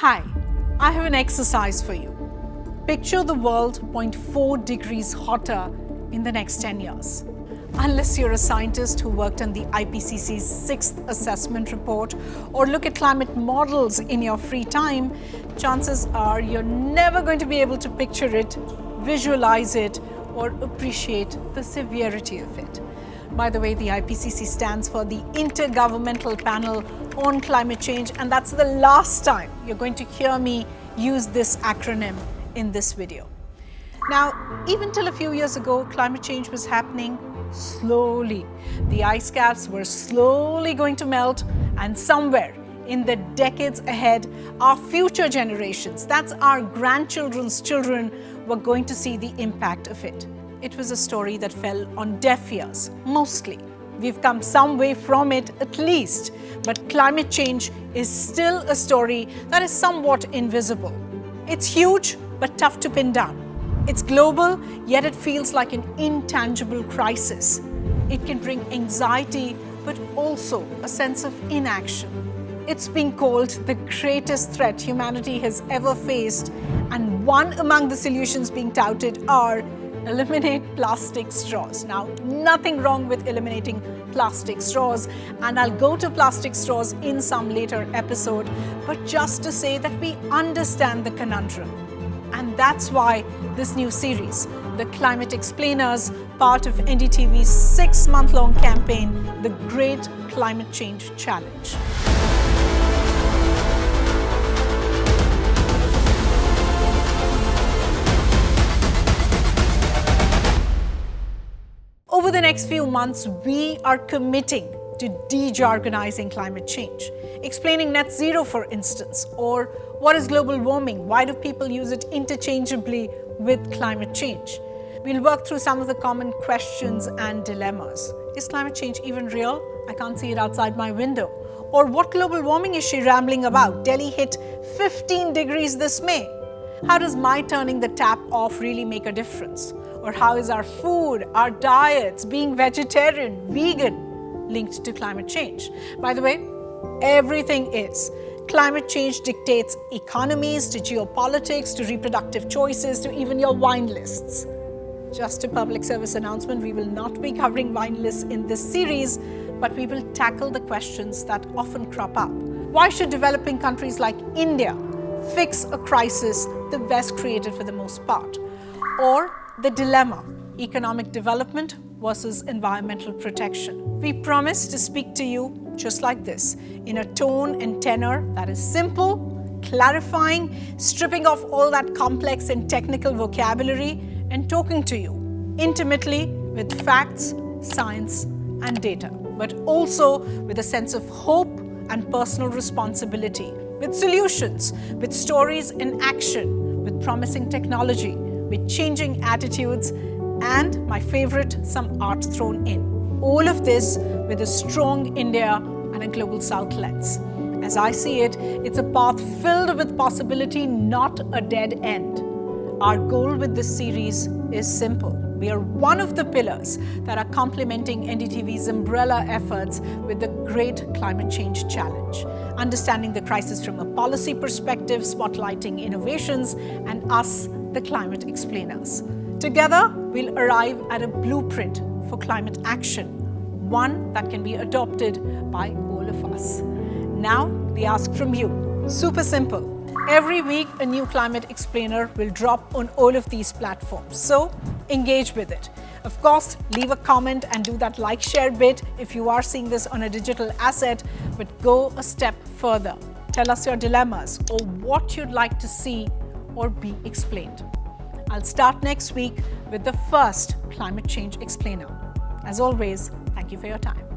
Hi, I have an exercise for you. Picture the world 0.4 degrees hotter in the next 10 years. Unless you're a scientist who worked on the IPCC's 6th assessment report or look at climate models in your free time, chances are you're never going to be able to picture it, visualize it, or appreciate the severity of it. By the way, the IPCC stands for the Intergovernmental Panel on Climate Change, and that's the last time you're going to hear me use this acronym in this video. Now, even till a few years ago, climate change was happening slowly. The ice caps were slowly going to melt, and somewhere in the decades ahead, our future generations, that's our grandchildren's children, were going to see the impact of it. It was a story that fell on deaf ears, mostly. We've come some way from it at least, but climate change is still a story that is somewhat invisible. It's huge, but tough to pin down. It's global, yet it feels like an intangible crisis. It can bring anxiety, but also a sense of inaction. It's been called the greatest threat humanity has ever faced, and one among the solutions being touted are eliminate plastic straws. Now, nothing wrong with eliminating plastic straws, and I'll go to plastic straws in some later episode, but just to say that we understand the conundrum. And that's why this new series, The Climate Explainers, part of NDTV's 6-month-long campaign, The Great Climate Change Challenge. Over the next few months, we are committing to de-jargonizing climate change, explaining net zero, for instance, or what is global warming, why do people use it interchangeably with climate change. We'll work through some of the common questions and dilemmas. Is climate change even real? I can't see it outside my window. Or what global warming is she rambling about? Delhi hit 15 degrees this May. How does my turning the tap off really make a difference? Or how is our food, our diets, being vegetarian, vegan, linked to climate change? By the way, everything is. Climate change dictates economies, to geopolitics, to reproductive choices, to even your wine lists. Just a public service announcement, we will not be covering wine lists in this series, but we will tackle the questions that often crop up. Why should developing countries like India fix a crisis the West created for the most part? Or the dilemma, economic development versus environmental protection. We promise to speak to you just like this, in a tone and tenor that is simple, clarifying, stripping off all that complex and technical vocabulary, and talking to you intimately with facts, science, and data, but also with a sense of hope and personal responsibility, with solutions, with stories in action, with promising technology, with changing attitudes, and my favorite, some art thrown in. All of this with a strong India and a global South lens. As I see it, it's a path filled with possibility, not a dead end. Our goal with this series is simple. We are one of the pillars that are complementing NDTV's umbrella efforts with the Great Climate Change Challenge, understanding the crisis from a policy perspective, spotlighting innovations, and us, the climate explainers. Together, we'll arrive at a blueprint for climate action, one that can be adopted by all of us. Now, the ask from you. Super simple. Every week, a new climate explainer will drop on all of these platforms. So, engage with it. Of course, leave a comment and do that like, share bit if you are seeing this on a digital asset, but go a step further. Tell us your dilemmas or what you'd like to see or be explained. I'll start next week with the first climate change explainer. As always, thank you for your time.